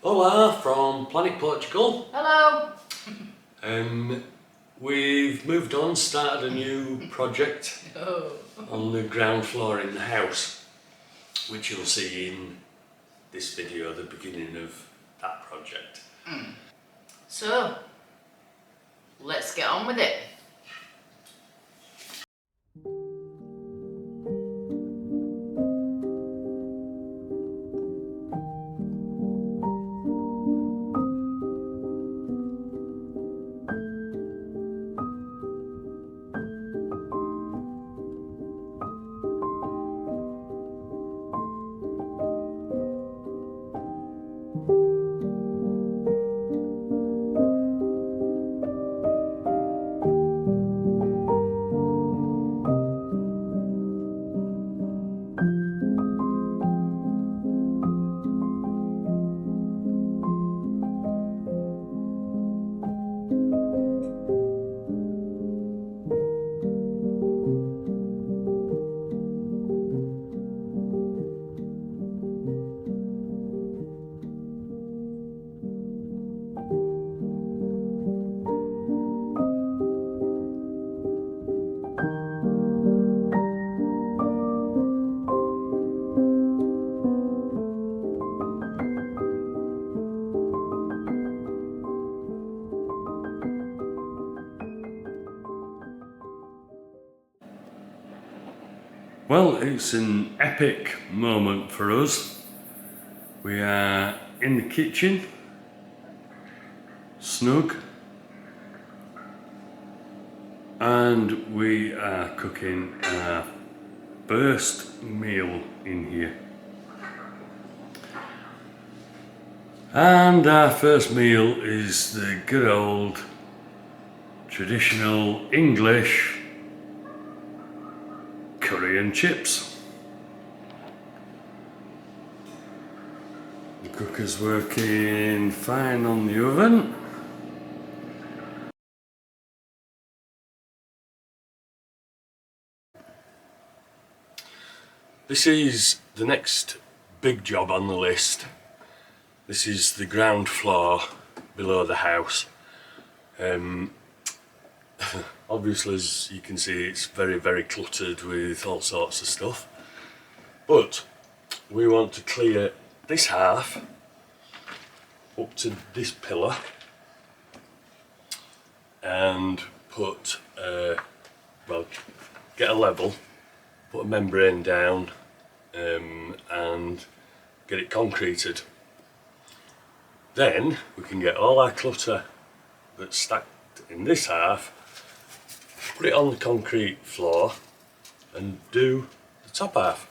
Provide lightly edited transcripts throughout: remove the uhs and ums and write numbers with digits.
Hola from Planet Portugal. Hello! We've moved on, started a new project Oh. on the ground floor in the house, which you'll see in this video, the beginning of that project. So, let's get on with it. Well, it's an epic moment for us. We are in the kitchen, snug, and we are cooking our first meal in here. And our first meal is the good old traditional English curry and chips. The cooker's working fine on the oven. This is the next big job on the list. This is the ground floor below the house. Obviously, as you can see, it's very cluttered with all sorts of stuff, but we want to clear this half up to this pillar and put get a level, put a membrane down, and get it concreted. Then we can get all our clutter that's stacked in this half, put it on the concrete floor and do the top half.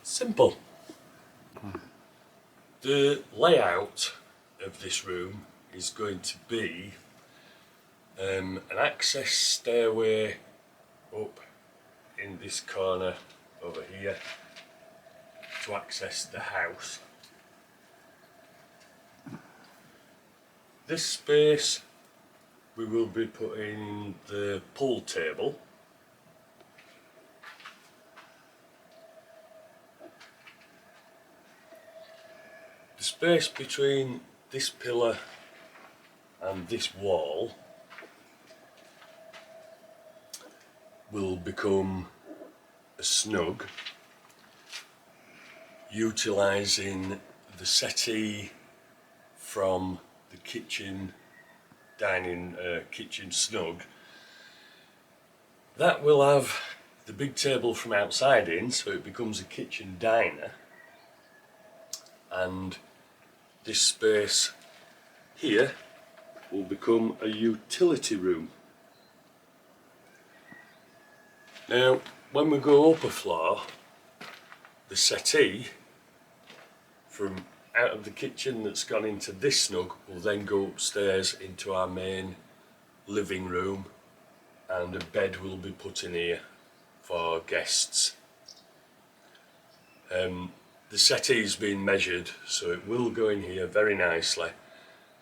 Simple. The layout of this room is going to be an access stairway up in this corner over here to access the house. This space we will be putting the pool table. The space between this pillar and this wall will become a snug, utilising the settee from the kitchen kitchen snug. That will have the big table from outside in, so it becomes a kitchen diner, and this space here will become a utility room. Now, when we go up a floor, the settee from out of the kitchen that's gone into this snug will then go upstairs into our main living room, and a bed will be put in here for guests. The settee's been measured, so it will go in here very nicely,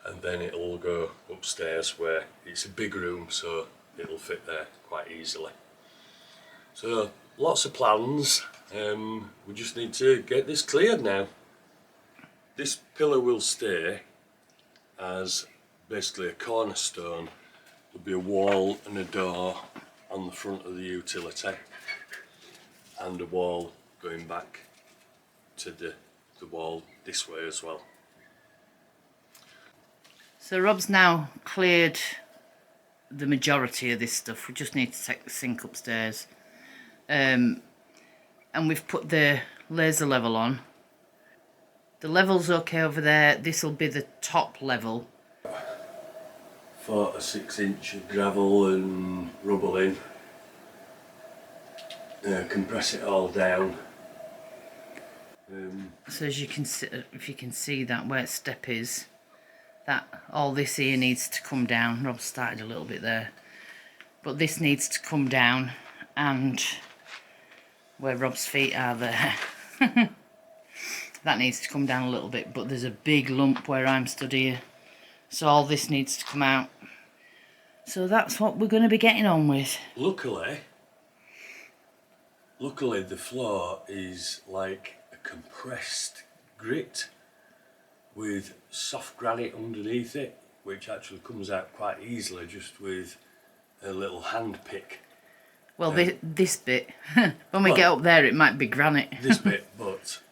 and then it'll go upstairs where it's a big room, so it'll fit there quite easily. So lots of plans, we just need to get this cleared now. This pillar will stay as basically a cornerstone. There'll be a wall and a door on the front of the utility, and a wall going back to the wall this way as well. So Rob's now cleared the majority of this stuff. We just need to take the sink upstairs. And we've put the laser level on. The level's okay over there. This will be the top level. 4 to 6 inch of gravel and rubble in. Compress it all down. So as you can see, if you can see that where its step is, that all this here needs to come down. Rob started a little bit there, but this needs to come down, and where Rob's feet are there, that needs to come down a little bit, but there's a big lump where I'm stood here, so all this needs to come out. So that's what we're going to be getting on with. Luckily the floor is like a compressed grit with soft granite underneath it, which actually comes out quite easily just with a little hand pick. Well, this bit, when we get up there, it might be granite. This bit, but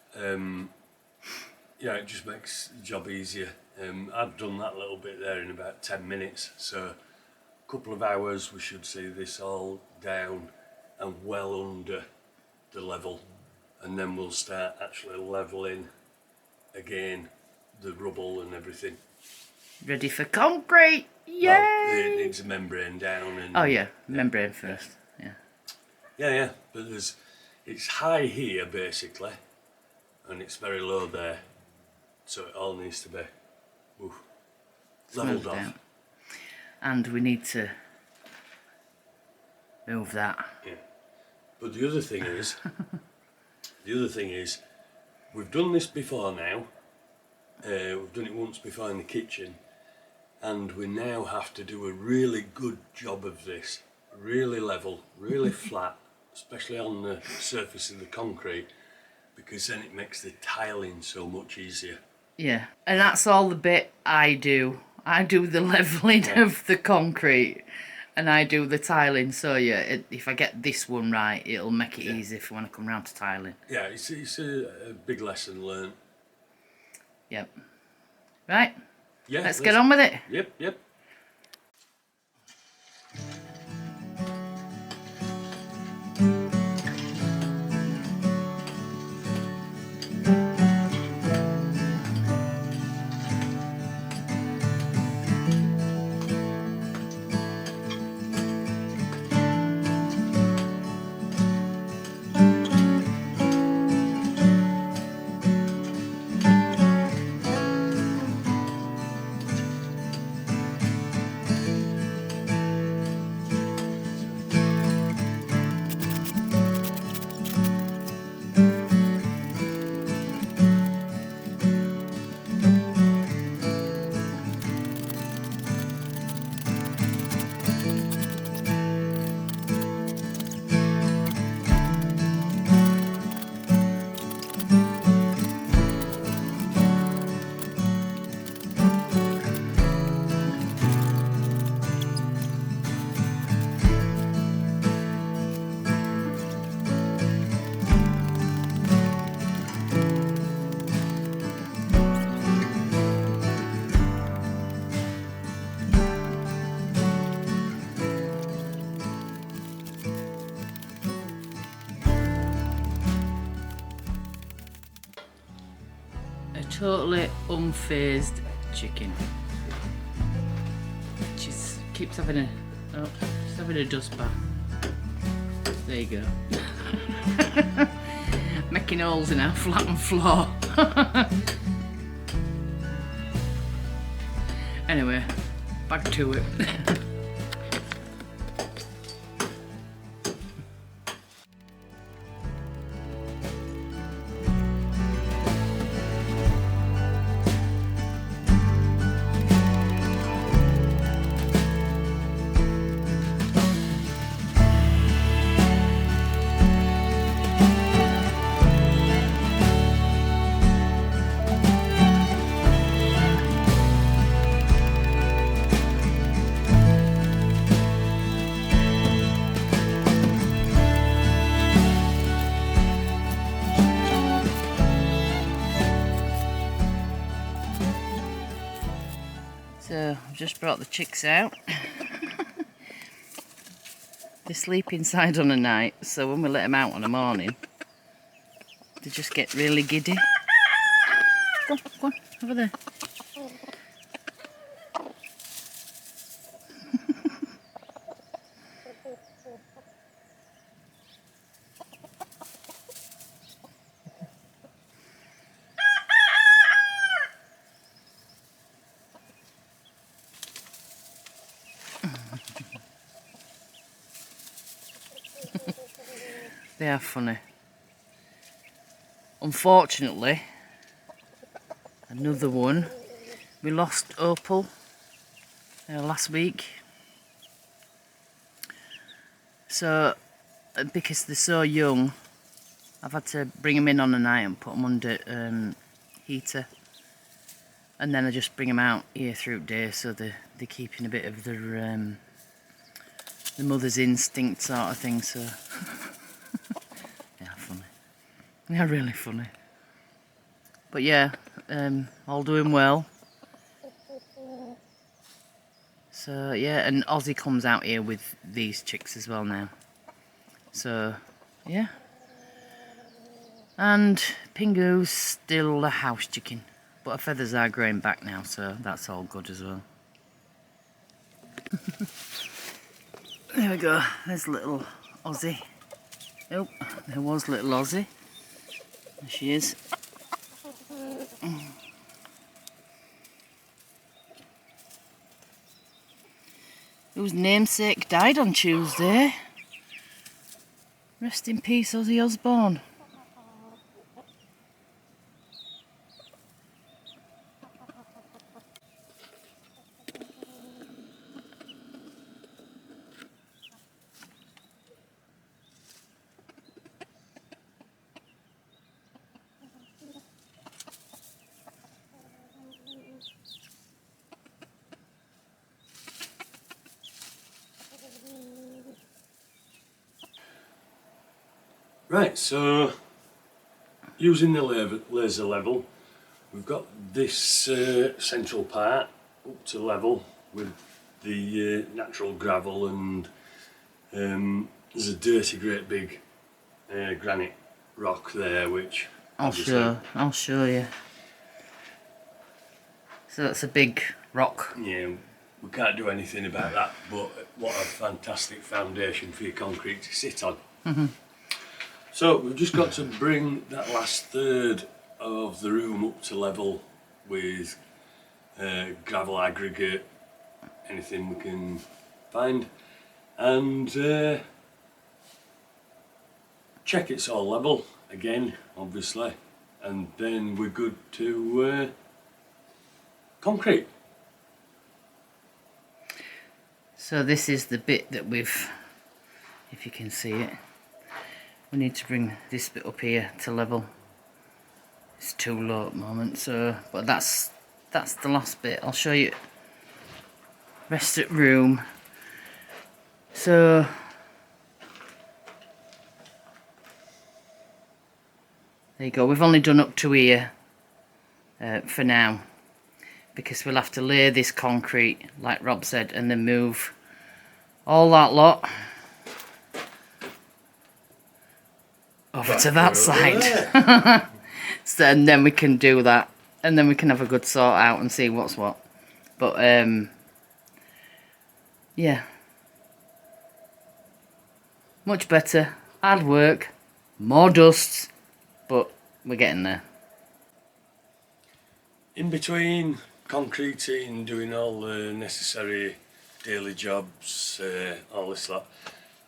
yeah, it just makes the job easier. I've done that little bit there in about 10 minutes, so a couple of hours we should see this all down and well under the level, and then we'll start actually levelling again the rubble and everything. Ready for concrete! Yay! Well, it needs a membrane down. And oh yeah, membrane first. Yeah, but it's high here basically, and it's very low there, so it all needs to be levelled off. And we need to move that. Yeah, but the other thing is, we've done this before now. We've done it once before in the kitchen, and we now have to do a really good job of this, really level, really flat, especially on the surface of the concrete, because then it makes the tiling so much easier. Yeah, and that's all the bit I do. I do the levelling of the concrete, and I do the tiling. So yeah, if I get this one right, it'll make it easy for when I come round to tiling. Yeah, it's a big lesson learned. Yep. Right. Yeah. Let's get on with it. Yep. Totally unfazed chicken. Keeps having a she's having a dust bath. There you go. Making holes in our flattened floor. Anyway, back to it. I've just brought the chicks out. They sleep inside on a night, so when we let them out on a morning, they just get really giddy. Go on, over there. They are funny. Unfortunately, another one. We lost Opal last week. So, because they're so young, I've had to bring them in on the night and put them under heater. And then I just bring them out here through the day, so they're keeping a bit of their the mother's instinct sort of thing, so... Yeah, funny. They're really funny. But yeah, all doing well. So yeah, and Ozzy comes out here with these chicks as well now. So, yeah. And Pingu's still a house chicken. But her feathers are growing back now, so that's all good as well. There we go, there's little Ozzy. Oh, there was little Ozzy. There she is. Whose namesake died on Tuesday. Rest in peace, Ozzy Osbourne. Right, so using the laser level, we've got this central part up to level with the natural gravel, and there's a dirty great big granite rock there, which I'll show you. So that's a big rock. Yeah, we can't do anything about that, but what a fantastic foundation for your concrete to sit on. Mm-hmm. So we've just got to bring that last third of the room up to level with gravel aggregate, anything we can find, and check it's all level again, obviously, and then we're good to concrete. So this is the bit that we've, if you can see it, we need to bring this bit up here to level. It's too low at the moment, so, but that's the last bit. I'll show you rest of room. So there you go, we've only done up to here for now, because we'll have to lay this concrete like Rob said and then move all that lot over to that side. So, and then we can do that, and then we can have a good sort out and see what's what. But yeah, much better. Hard work, more dust, but we're getting there. In between concreting, doing all the necessary daily jobs, all this lot,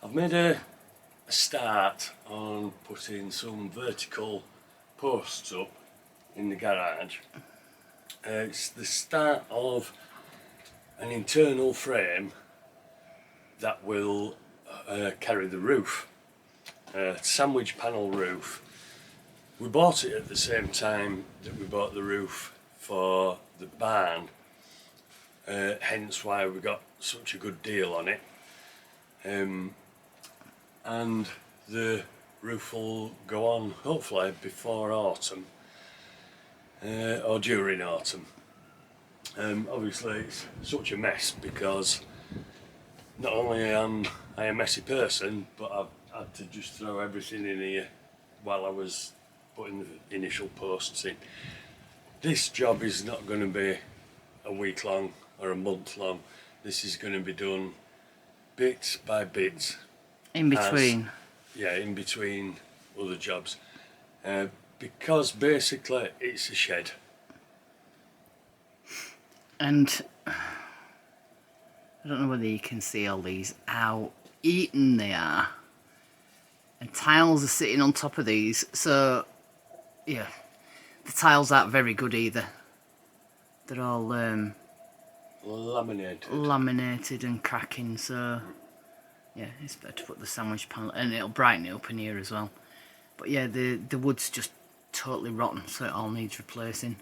I've made a start on putting some vertical posts up in the garage. It's the start of an internal frame that will carry the roof, sandwich panel roof. We bought it at the same time that we bought the roof for the barn, hence why we got such a good deal on it, and the roof will go on hopefully before autumn, or during autumn. Obviously it's such a mess because not only am I a messy person, but I've had to just throw everything in here while I was putting the initial posts in. This job is not going to be a week long or a month long. This is going to be done bit by bit. In between. In between other jobs. Because basically it's a shed. And I don't know whether you can see all these, how eaten they are. And tiles are sitting on top of these, so yeah, the tiles aren't very good either. They're all laminated and cracking, so yeah, it's better to put the sandwich panel, and it'll brighten it up in here as well. But yeah, the wood's just totally rotten, so it all needs replacing.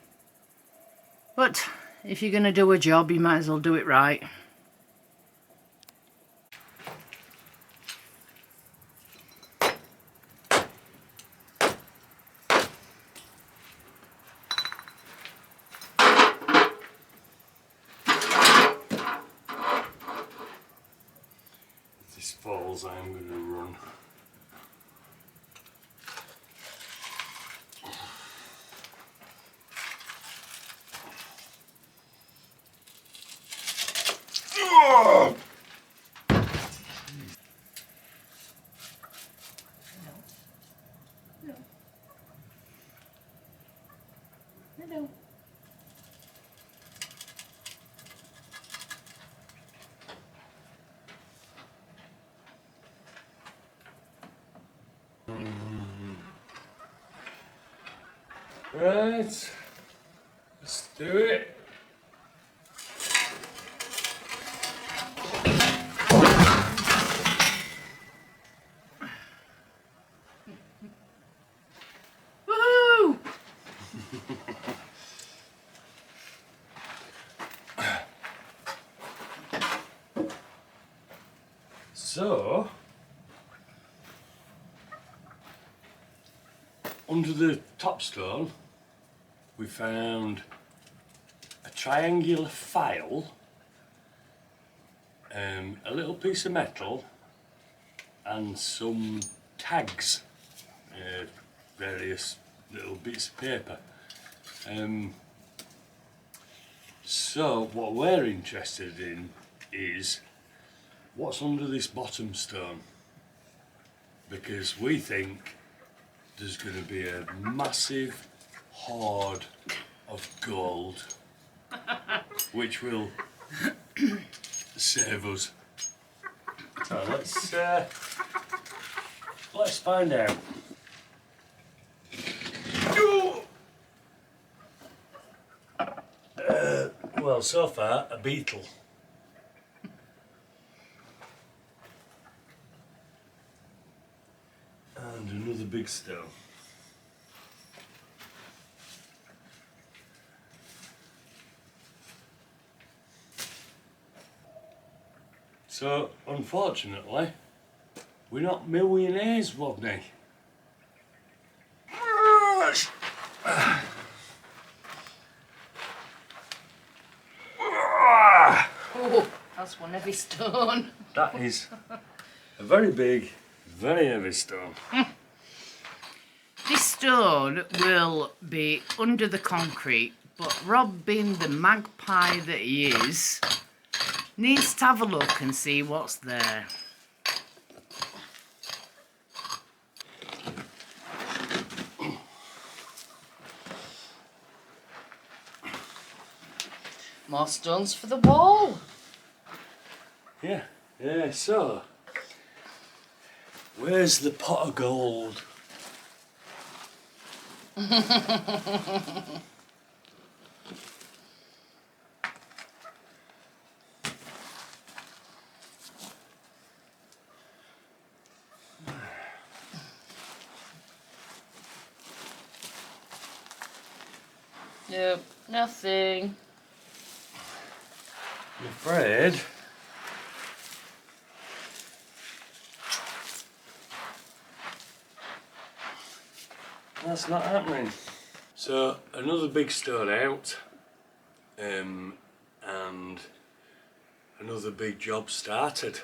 But if you're going to do a job, you might as well do it right. If this falls, I am going to run. Hello. Right, let's do it. Woohoo! So, under the top stone, we found a triangular file, a little piece of metal, and some tags, various little bits of paper. So what we're interested in is what's under this bottom stone, because we think there's going to be a massive hoard of gold which will save us. So let's find out. Well, so far a beetle. And another big stone. So, unfortunately, we're not millionaires, Rodney. Oh, that's one heavy stone. That is a very big, very heavy stone. This stone will be under the concrete, but Rob, being the magpie that he is, needs to have a look and see what's there. More stones for the wall. Yeah, so where's the pot of gold? Nope, nothing. I'm afraid that's not happening. So another big stone out. and another big job started.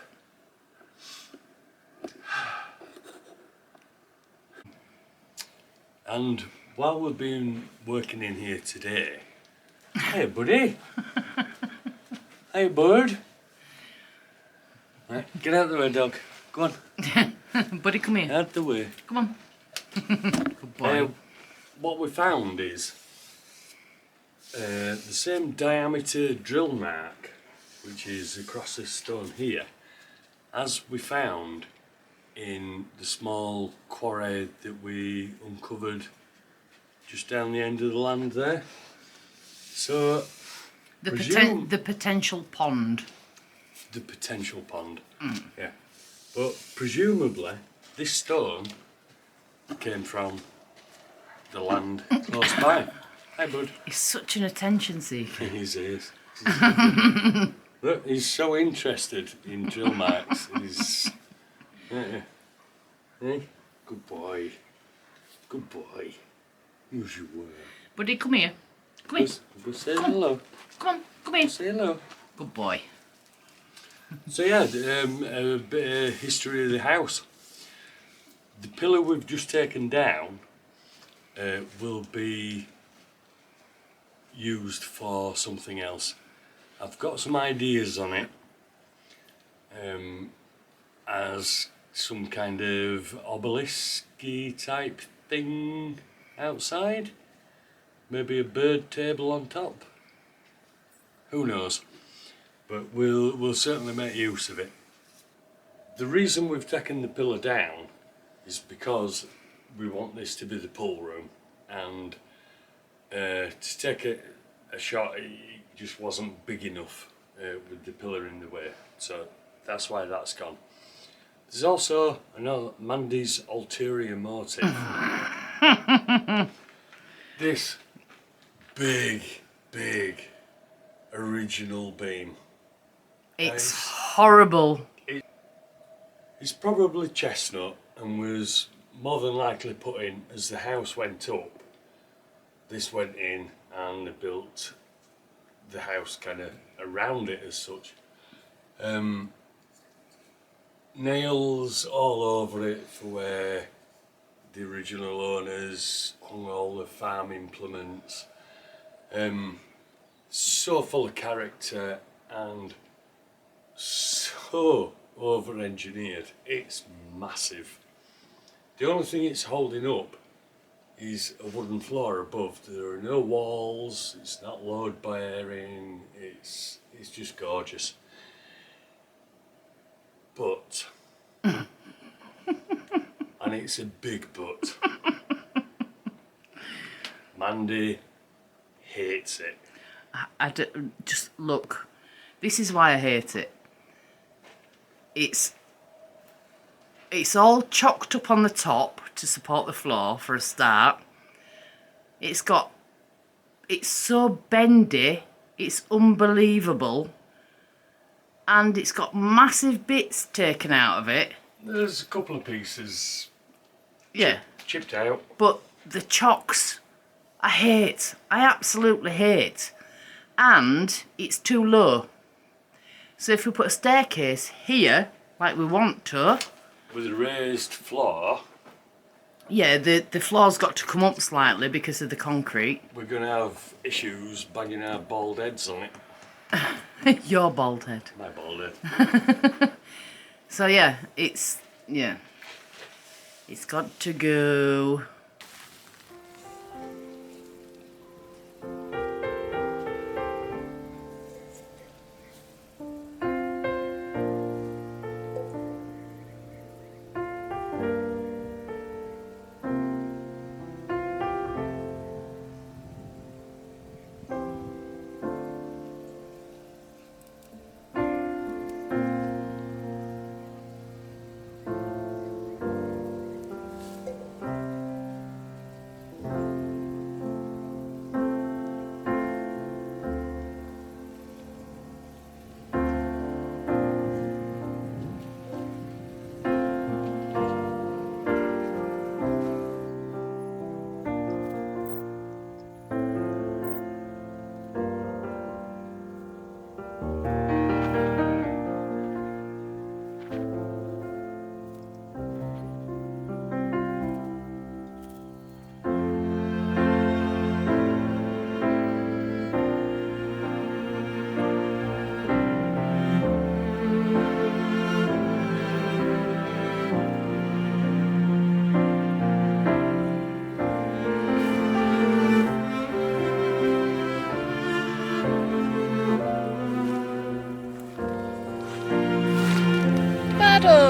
And while we've been working in here today, hey buddy, hey bird, right, get out of the way, dog, go on, Buddy, come here. out the way. Come on. Good boy. What we found is the same diameter drill mark, which is across this stone here, as we found in the small quarry that we uncovered just down the end of the land there. So The presume- potential pond. the potential pond, yeah. But presumably this stone came from the land close by. Hi bud. He's such an attention seeker. He is. Look, he's so interested in drill marks. He's good boy. Good boy. Use your word. Buddy, come here. Come here. We'll say hello. Come on, come here. Say hello. Good boy. So yeah, a bit of history of the house. The pillar we've just taken down will be used for something else. I've got some ideas on it as some kind of obelisk-y type thing outside. Maybe a bird table on top. Who knows? But we'll certainly make use of it. The reason we've taken the pillar down is because we want this to be the pool room, and to take a shot it just wasn't big enough with the pillar in the way, so that's why that's gone. There's also another Mandy's ulterior motive. This big original beam. It's horrible. It's probably chestnut and was more than likely put in as the house went up. This went in and they built the house kind of around it as such. Nails all over it for where the original owners hung all the farm implements. So full of character and so over-engineered. It's massive. The only thing it's holding up is a wooden floor above. There are no walls, it's not load bearing, it's just gorgeous. But, and it's a big but, Mandy hates it. Just look, this is why I hate it. It's all chocked up on the top to support the floor for a start. It's so bendy, it's unbelievable, and it's got massive bits taken out of it. There's a couple of pieces Yeah, chipped out. but the chocks, I absolutely hate. And it's too low. So if we put a staircase here, like we want to, With a raised floor, yeah, the floor's got to come up slightly because of the concrete. we're going to have issues banging our bald heads on it. Your bald head. My bald head. So yeah, it's got to go.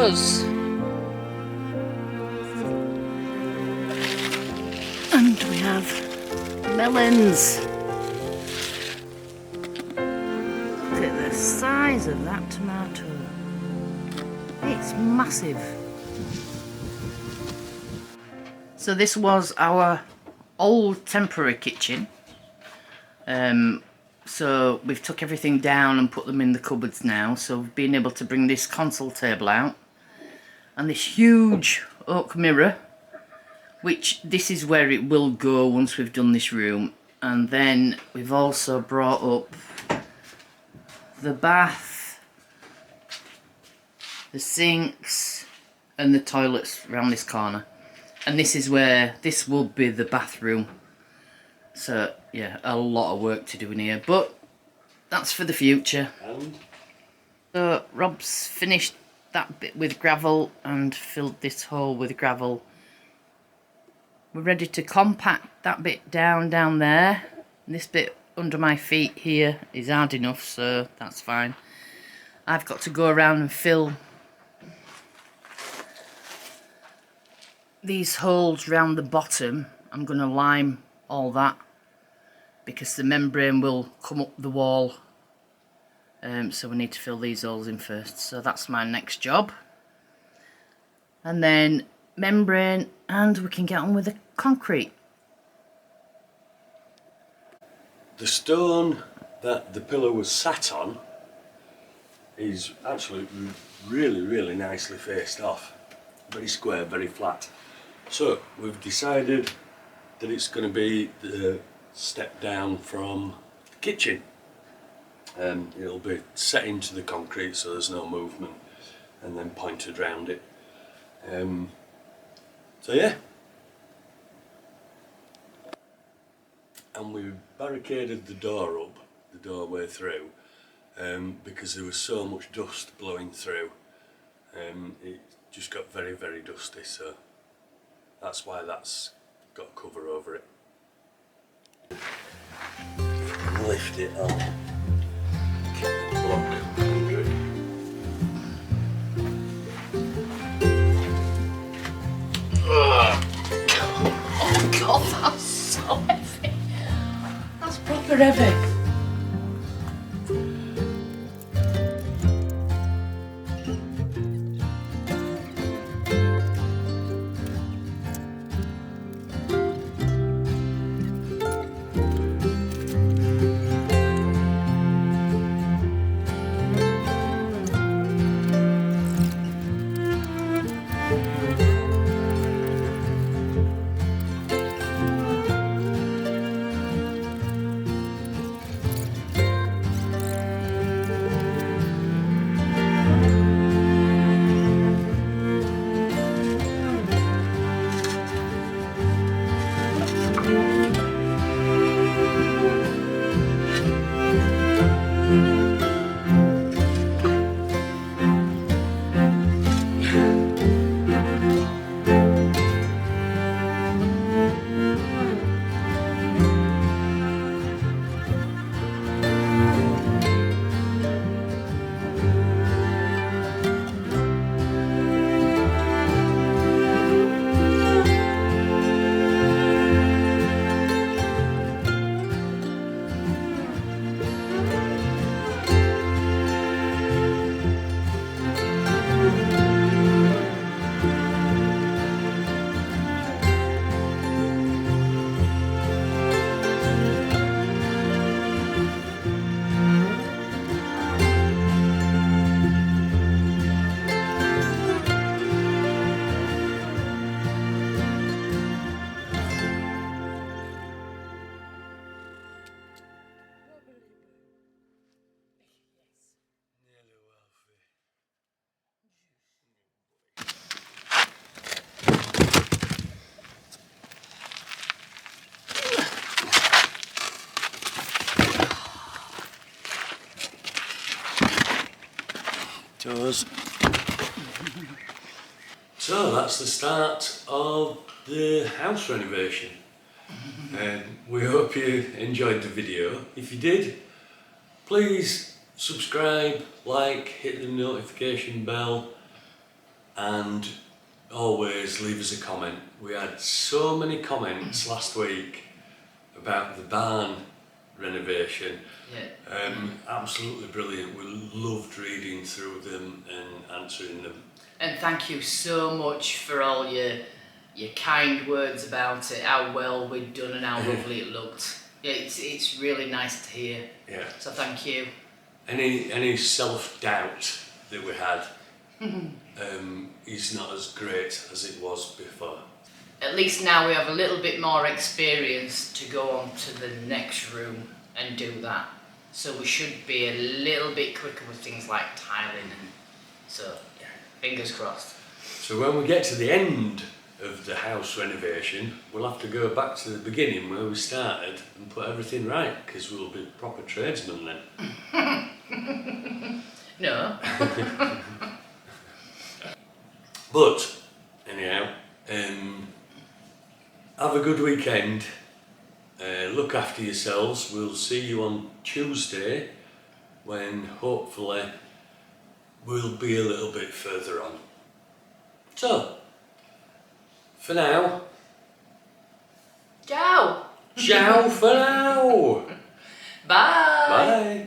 tomatoes. And we have melons. Look at the size of that tomato. It's massive. So this was our old temporary kitchen. So we've took everything down and put them in the cupboards now. So we've been able to bring this console table out. And this huge oak mirror, which this is where it will go once we've done this room. And then we've also brought up the bath, the sinks and the toilets around this corner. And this is where, this will be the bathroom. So yeah, a lot of work to do in here, but that's for the future. So Rob's finished that bit with gravel and filled this hole with gravel. We're ready to compact that bit down there. And this bit under my feet here is hard enough, so that's fine. I've got to go around and fill these holes round the bottom. I'm going to lime all that because the membrane will come up the wall, so we need to fill these holes in first. So that's my next job, and then membrane, and we can get on with the concrete. The stone that the pillar was sat on is actually really nicely faced off, very square, very flat. So we've decided that it's going to be the step down from the kitchen. It'll be set into the concrete so there's no movement, and then pointed round it. So yeah. And we barricaded the door up, the doorway through, because there was so much dust blowing through. It just got very dusty, so that's why that's got a cover over it. Lift it up. Block. Oh God, that's so heavy. That's proper heavy. Toes. So that's the start of the house renovation. We hope you enjoyed the video. If you did, please subscribe, like, hit the notification bell, and always leave us a comment. We had so many comments last week about the barn renovation. Yeah. Absolutely brilliant. We loved reading through them and answering them. And thank you so much for all your kind words about it, how well we'd done and how lovely it looked. Yeah, it's really nice to hear. Yeah. So thank you. Any self-doubt that we had is not as great as it was before. At least now we have a little bit more experience to go on to the next room and do that. So we should be a little bit quicker with things like tiling, and so yeah, fingers crossed. So when we get to the end of the house renovation, we'll have to go back to the beginning where we started and put everything right, because we'll be proper tradesmen then. No. But anyhow, have a good weekend. Look after yourselves. We'll see you on Tuesday, when hopefully we'll be a little bit further on. So, for now, Ciao. ciao for now. Bye. Bye.